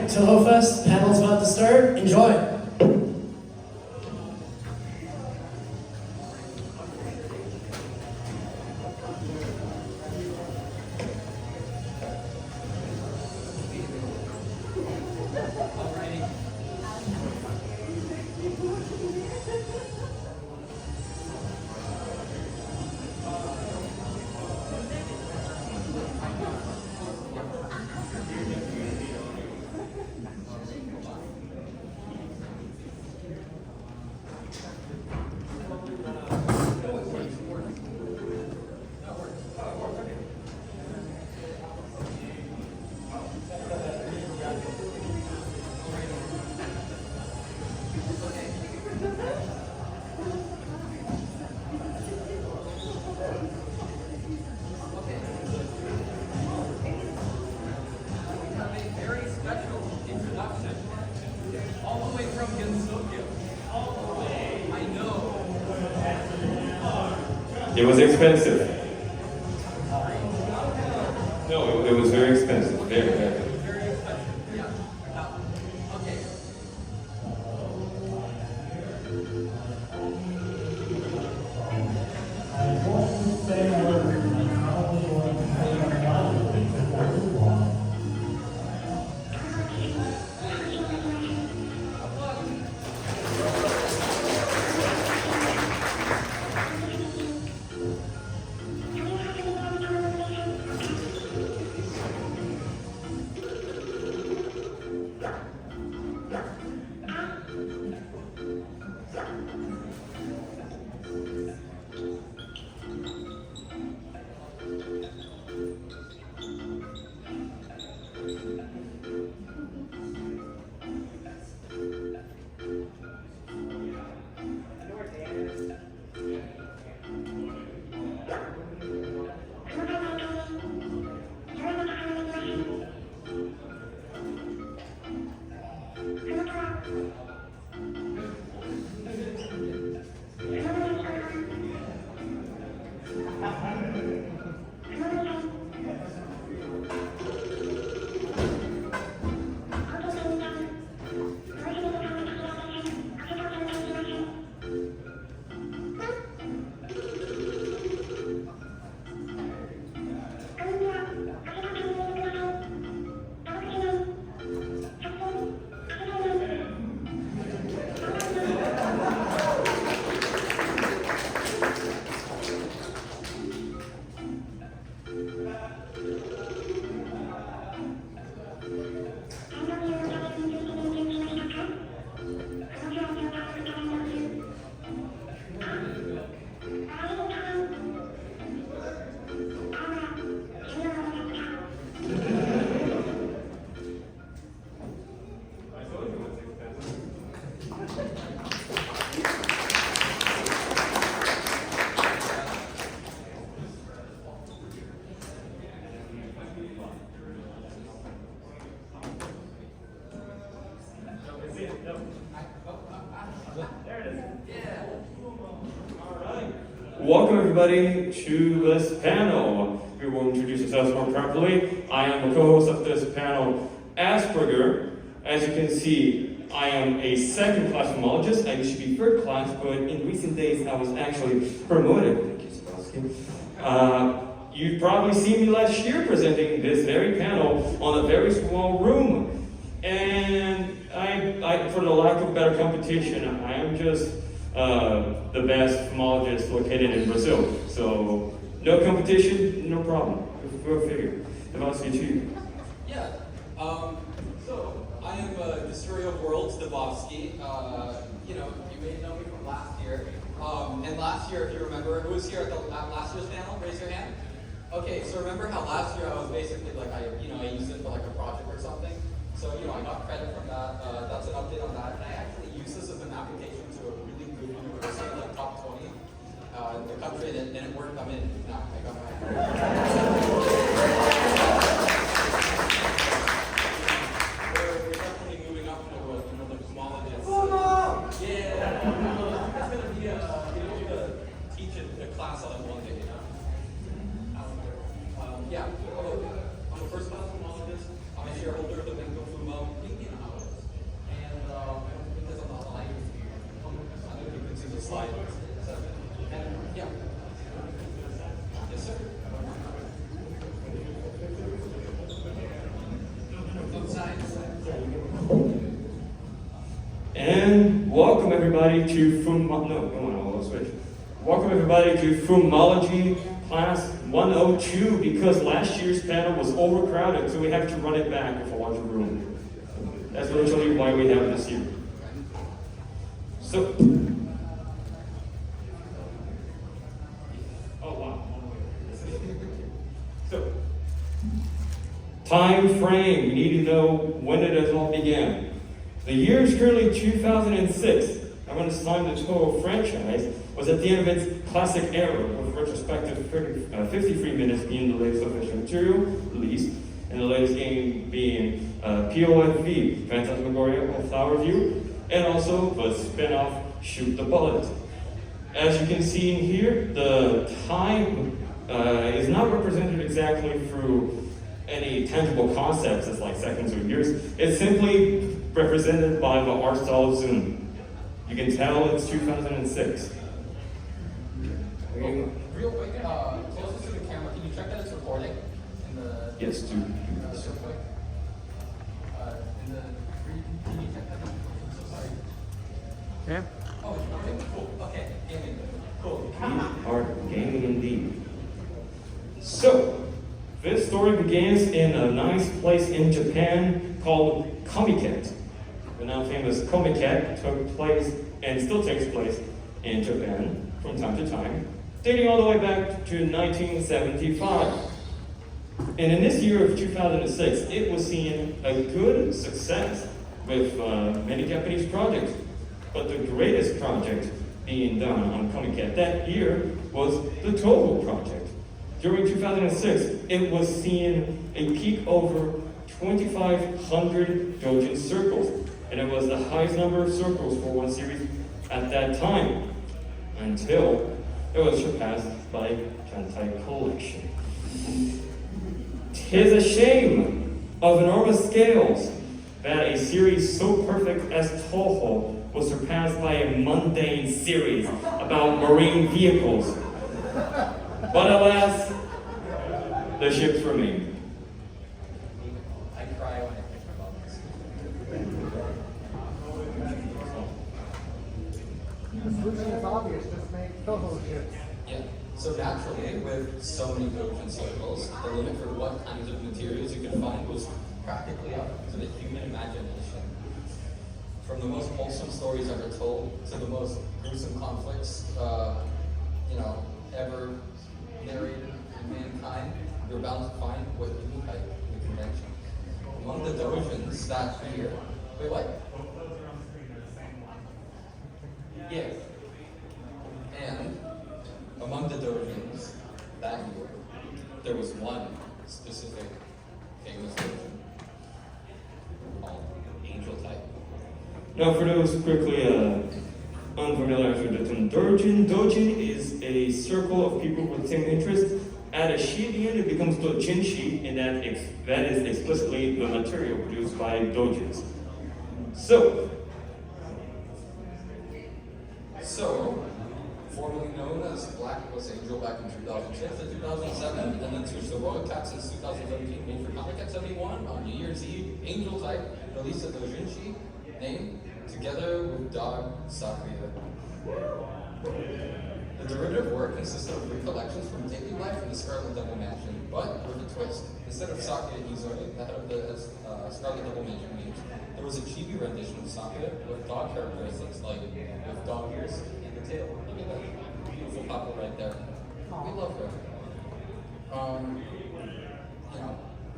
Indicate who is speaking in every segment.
Speaker 1: Touhou Fest, panel's about to start. Enjoy.
Speaker 2: It was expensive. No, it was very expensive. Very, very. Welcome everybody to this panel. We will introduce ourselves more properly. I am the co-host of this panel, Asperger. As you can see, I am a second class fumologist. I used to be third class, but in recent days I was actually promoted. Thank you, Sebastian. You've probably seen me last year presenting this very panel on a very small room. And I for the lack of better competition, I am just the best fumologist located in Brazil. So no competition, no problem. Go figure. Sebastian, too.
Speaker 3: Yeah. So I am Destroyer of Worlds, Dabovsky. You may know me from last year. And last year, if you remember, who was here at last year's panel? Raise your hand. Okay, so remember how last year I was basically like I used it for like a project or something. So I got credit from that. That's an update on that. And I actually use this as an application to a really good university, like top 20 in the country. And it worked. I'm in. Now I got my. We're definitely moving up to the fumologists. Fumo! Yeah. It's gonna be to teach a class on it one day. Yeah. I'm a first class fumologist. I'm a shareholder of the Fumo.
Speaker 2: Welcome everybody to Welcome everybody to Fumology class 102 because last year's panel was overcrowded, so we have to run it back with a larger room. That's virtually why we have this year. So, So, time frame, you need to know when it has all began. The year is currently 2006, and when the time the Touhou franchise was at the end of its classic era, with retrospective 53 minutes being the latest official material released, and the latest game being POFV, Phantasmagoria Flower View, and also the spin-off Shoot the Bullet. As you can see in here, the time is not represented exactly through any tangible concepts as like seconds or years. It's simply represented by the art style of Zoom. You can tell it's 2006.
Speaker 3: Real quick, closer to the camera, can you check that it's recording?
Speaker 2: Yes, do.
Speaker 3: Just real quick. Can you check that? I'm so sorry.
Speaker 4: Yeah.
Speaker 3: Oh, it's recording? Cool. Okay, gaming. Cool.
Speaker 2: We are gaming indeed. So, this story begins in a nice place in Japan called Komiket. The now famous Komiket took place and still takes place in Japan from time to time, dating all the way back to 1975. And in this year of 2006, it was seeing a good success with many Japanese projects. But the greatest project being done on Komiket that year was the Touhou project. During 2006, it was seeing a peak over 2,500 doujin circles, and it was the highest number of circles for one series at that time, until it was surpassed by Kantai Collection. 'Tis a shame of enormous scales that a series so perfect as Touhou was surpassed by a mundane series about marine vehicles. But alas, the ships remain.
Speaker 3: I cry when I think about this.
Speaker 4: The solution is obvious, just make Touhou ships.
Speaker 3: Yeah. So naturally, with so many doujin circles, the limit for what kinds of materials you could find was practically up to the human imagination. From the most wholesome stories ever told to the most gruesome conflicts, ever narrated in mankind, you're bound to find what you type in the convention. Among the doujins that year, wait, what? Yeah. And among the doujins that year, there was one specific famous doujin called Angel Type.
Speaker 2: Now, for those quickly unfamiliar with the term doujin is a circle of people with the same interest. At a shi at the end, it becomes dojinshi, and that is explicitly the material produced by doujins. So,
Speaker 3: formerly known as Black was Angel back in 2006 to 2007, and then switched to Royal Attack since 2017, made for Comic at 71 on New Year's Eve. Angel Type released a doujinshi named Together with Dog Sakuya. The derivative work consisted of recollections from daily life in the Scarlet Devil Mansion, but with a twist. Instead of Sakuya Izoi, the head of the Scarlet Devil Mansion means, there was a chibi rendition of Sakuya with dog characteristics like with dog ears and the tail. Look at that beautiful couple right there. We love her.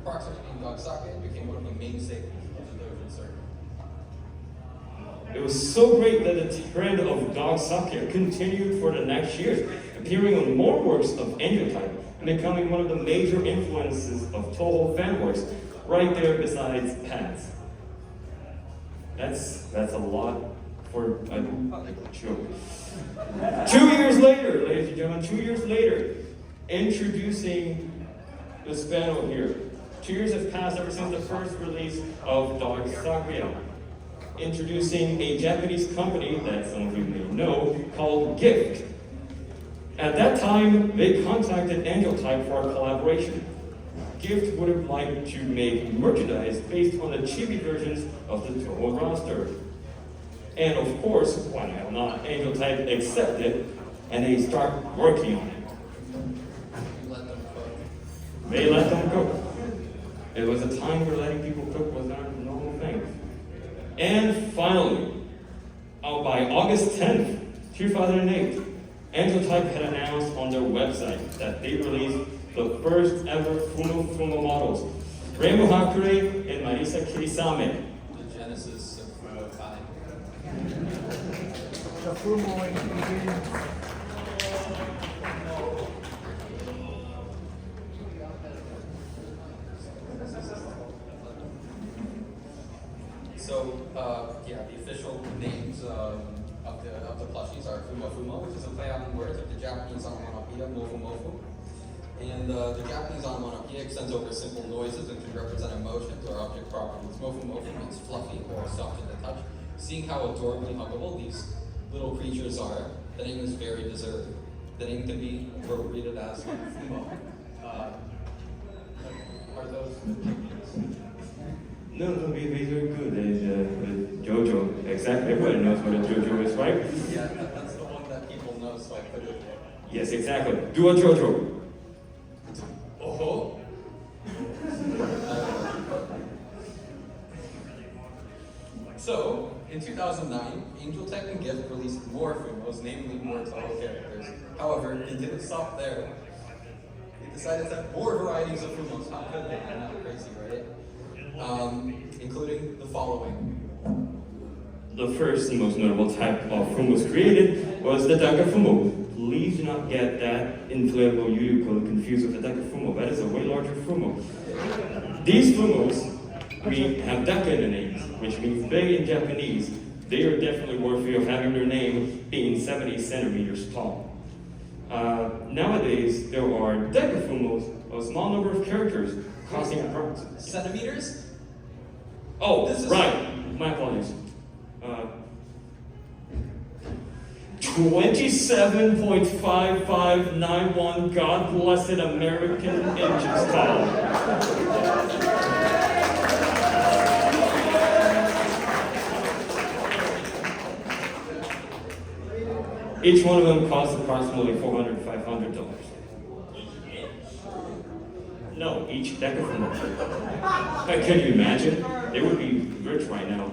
Speaker 3: Approximately Dog Sakuya became one of the main staples of the doujin circuit.
Speaker 2: it was so great that the trend of dog sakya continued for the next years, appearing on more works of Angel Type and becoming one of the major influences of Touhou fan works, right there besides Pats. That's a lot for a joke. 2 years later, ladies and gentlemen, 2 years later, introducing the panel here. 2 years have passed ever since the first release of Dog Sakuya. Introducing a Japanese company that some of you may know called Gift. At that time, they contacted Angel Type for a collaboration. Gift would have liked to make merchandise based on the chibi versions of the Touhou roster. And of course, why not? Angel Type accepted, and they start working on it.
Speaker 3: Let them cook.
Speaker 2: They let them cook. It was a time where letting people cook was not a normal thing. And finally, by August 10th, 2008, Angel Type had announced on their website that they released the first ever fumo models, Rainbow Hakure and Marisa Kirisame.
Speaker 3: The genesis of fumo time.
Speaker 4: The fumoing begins.
Speaker 3: So, yeah, the official names of the plushies are fumo, which is a play on words of the Japanese onomatopoeia, mofu. And the Japanese onomatopoeia extends over simple noises and can represent emotions or object properties. Mofu means fluffy or soft to the touch. Seeing how adorably huggable these little creatures are, the name is very deserving. The name can be appropriated as fumo. Are those the champions?
Speaker 2: No, these are good. There's JoJo. Exactly. Everybody knows what a JoJo is, right?
Speaker 3: Yeah, that's the one that people know, so I put it there.
Speaker 2: Yes, exactly. Do a JoJo.
Speaker 3: Oh. So, in 2009, Angel Type and Gift released more fumos, namely more Touhou characters. However, it didn't stop there. They decided to have more varieties of fumos. How could they? They're not crazy, right? Including the following.
Speaker 2: The first and most notable type of fumos created was the Daka Fumo. Please do not get that inflatable Yuyuko confused with the Daka Fumo. That is a way larger fumo. These fumos, we have Daka in the names, which means big in Japanese. They are definitely worthy of having their name being 70 centimeters tall. Nowadays, there are Daka Fumos, a small number of characters, costing approximately.
Speaker 3: Centimeters?
Speaker 2: Oh,
Speaker 3: This is-
Speaker 2: right. My apologies. 27.5591 God blessed American inches tall. Each one of them costs approximately $400 to $500. No, each decafumo. Can you imagine? They would be rich right now.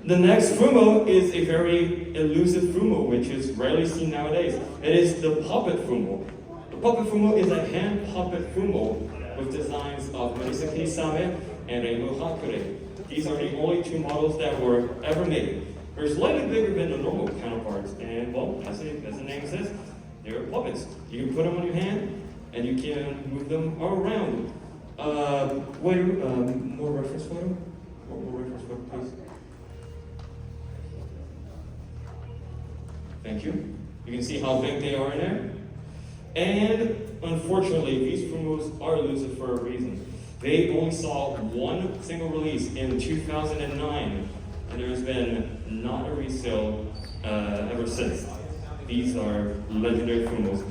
Speaker 2: The next fumo is a very elusive fumo, which is rarely seen nowadays. It is the puppet fumo. The puppet fumo is a hand puppet fumo with designs of Marisa Kirisame and Rainbow Hakure. These are the only two models that were ever made. They're slightly bigger than the normal counterparts, and well, as the name says, they're puppets. You can put them on your hand, and you can move them around. More reference photo? More reference photo, please. Thank you. You can see how big they are in there. And unfortunately, these fumos are elusive for a reason. They only saw one single release in 2009, and there's been not a resale ever since. These are legendary fumos.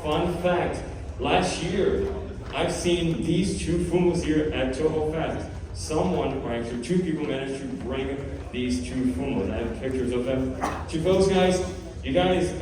Speaker 2: Fun fact, last year, I've seen these two fumos here at Touhou Fest. Someone, or actually two people, managed to bring these two fumos. I have pictures of them. To those guys, you guys